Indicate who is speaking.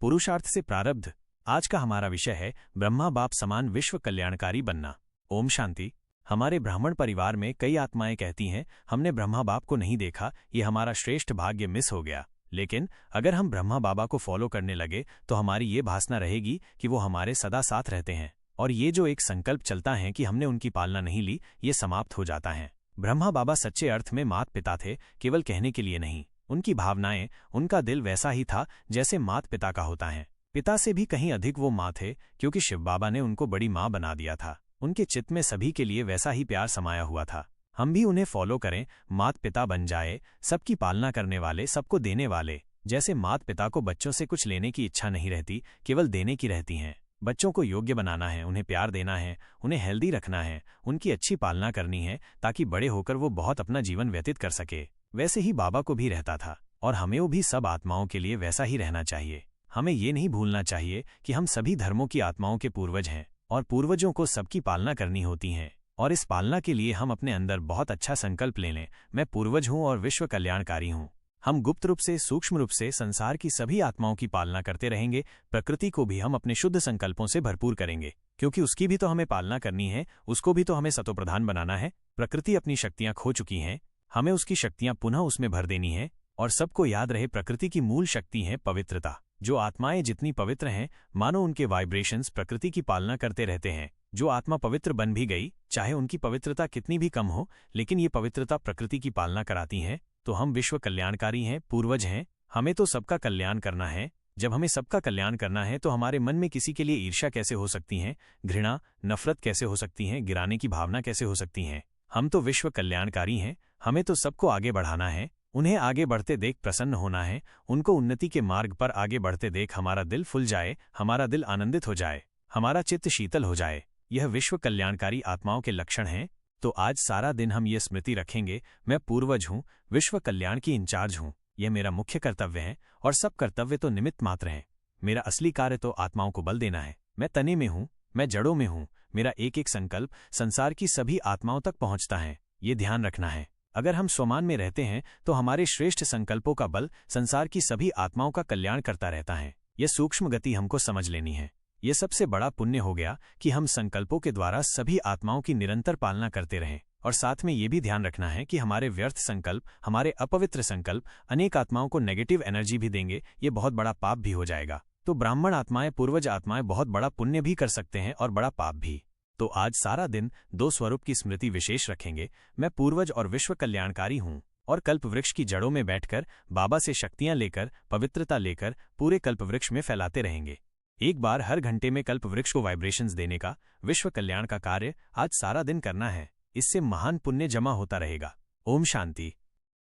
Speaker 1: पुरुषार्थ से प्रारब्ध। आज का हमारा विषय है ब्रह्मा बाप समान विश्व कल्याणकारी बनना। ओम शांति। हमारे ब्राह्मण परिवार में कई आत्माएं कहती हैं, हमने ब्रह्मा बाप को नहीं देखा, ये हमारा श्रेष्ठ भाग्य मिस हो गया। लेकिन अगर हम ब्रह्मा बाबा को फॉलो करने लगे तो हमारी ये भासना रहेगी कि वो हमारे सदा साथ रहते हैं, और ये जो एक संकल्प चलता है कि हमने उनकी पालना नहीं ली, ये समाप्त हो जाता है। ब्रह्मा बाबा सच्चे अर्थ में मात पिता थे, केवल कहने के लिए नहीं। उनकी भावनाएं, उनका दिल वैसा ही था जैसे मात पिता का होता है। पिता से भी कहीं अधिक वो माँ थे, क्योंकि शिव बाबा ने उनको बड़ी माँ बना दिया था। उनके चित्त में सभी के लिए वैसा ही प्यार समाया हुआ था। हम भी उन्हें फॉलो करें, मात पिता बन जाए, सबकी पालना करने वाले, सबको देने वाले। जैसे मात पिता को बच्चों से कुछ लेने की इच्छा नहीं रहती, केवल देने की रहती हैं। बच्चों को योग्य बनाना है, उन्हें प्यार देना है, उन्हें हेल्दी रखना है, उनकी अच्छी पालना करनी है, ताकि बड़े होकर वो बहुत अपना जीवन व्यतीत कर सके। वैसे ही बाबा को भी रहता था, और हमें भी सब आत्माओं के लिए वैसा ही रहना चाहिए। हमें ये नहीं भूलना चाहिए कि हम सभी धर्मों की आत्माओं के पूर्वज हैं, और पूर्वजों को सबकी पालना करनी होती है। और इस पालना के लिए हम अपने अंदर बहुत अच्छा संकल्प ले लें, मैं पूर्वज हूँ और विश्व कल्याणकारी हूँ। हम गुप्त रूप से, सूक्ष्म रूप से संसार की सभी आत्माओं की पालना करते रहेंगे। प्रकृति को भी हम अपने शुद्ध संकल्पों से भरपूर करेंगे, क्योंकि उसकी भी तो हमें पालना करनी है, उसको भी तो हमें सतोप्रधान बनाना है। प्रकृति अपनी शक्तियां खो चुकी हैं, हमें उसकी शक्तियां पुनः उसमें भर देनी है। और सबको याद रहे, प्रकृति की मूल शक्ति है पवित्रता। जो आत्माएं जितनी पवित्र हैं, मानो उनके वाइब्रेशंस प्रकृति की पालना करते रहते हैं। जो आत्मा पवित्र बन भी गई, चाहे उनकी पवित्रता कितनी भी कम हो, लेकिन ये पवित्रता प्रकृति की पालना कराती है। तो हम विश्व कल्याणकारी हैं, पूर्वज हैं। हमें तो सबका कल्याण करना है। जब हमें सबका कल्याण करना है तो हमारे मन में किसी के लिए ईर्ष्या कैसे हो सकती है, घृणा, नफरत कैसे हो सकती है, गिराने की भावना कैसे हो सकती है। हम तो विश्व कल्याणकारी हैं, हमें तो सबको आगे बढ़ाना है। उन्हें आगे बढ़ते देख प्रसन्न होना है, उनको उन्नति के मार्ग पर आगे बढ़ते देख हमारा दिल फुल जाए, हमारा दिल आनंदित हो जाए, हमारा चित्त शीतल हो जाए। यह विश्व कल्याणकारी आत्माओं के लक्षण हैं। तो आज सारा दिन हम ये स्मृति रखेंगे, मैं पूर्वज हूँ, विश्व कल्याण की इंचार्ज हूँ। यह मेरा मुख्य कर्तव्य है, और सब कर्तव्य तो निमित्त मात्र हैं। मेरा असली कार्य तो आत्माओं को बल देना है। मैं तने में हूँ, मैं जड़ों में हूँ। मेरा एक एक संकल्प संसार की सभी आत्माओं तक पहुँचता है, ये ध्यान रखना है। अगर हम स्वमान में रहते हैं तो हमारे श्रेष्ठ संकल्पों का बल संसार की सभी आत्माओं का कल्याण करता रहता है। यह सूक्ष्म गति हमको समझ लेनी है। यह सबसे बड़ा पुण्य हो गया कि हम संकल्पों के द्वारा सभी आत्माओं की निरंतर पालना करते रहें। और साथ में ये भी ध्यान रखना है कि हमारे व्यर्थ संकल्प, हमारे अपवित्र संकल्प अनेक आत्माओं को नेगेटिव एनर्जी भी देंगे, ये बहुत बड़ा पाप भी हो जाएगा। तो ब्राह्मण आत्माएं, पूर्वज आत्माएं बहुत बड़ा पुण्य भी कर सकते हैं और बड़ा पाप भी। तो आज सारा दिन दो स्वरूप की स्मृति विशेष रखेंगे, मैं पूर्वज और विश्व कल्याणकारी हूँ। और कल्प वृक्ष की जड़ों में बैठकर बाबा से शक्तियां लेकर, पवित्रता लेकर पूरे कल्प वृक्ष में फैलाते रहेंगे। एक बार हर घंटे में कल्प वृक्ष को वाइब्रेशंस देने का, विश्व कल्याण का कार्य आज सारा दिन करना है। इससे महान पुण्य जमा होता रहेगा। ओम शांति।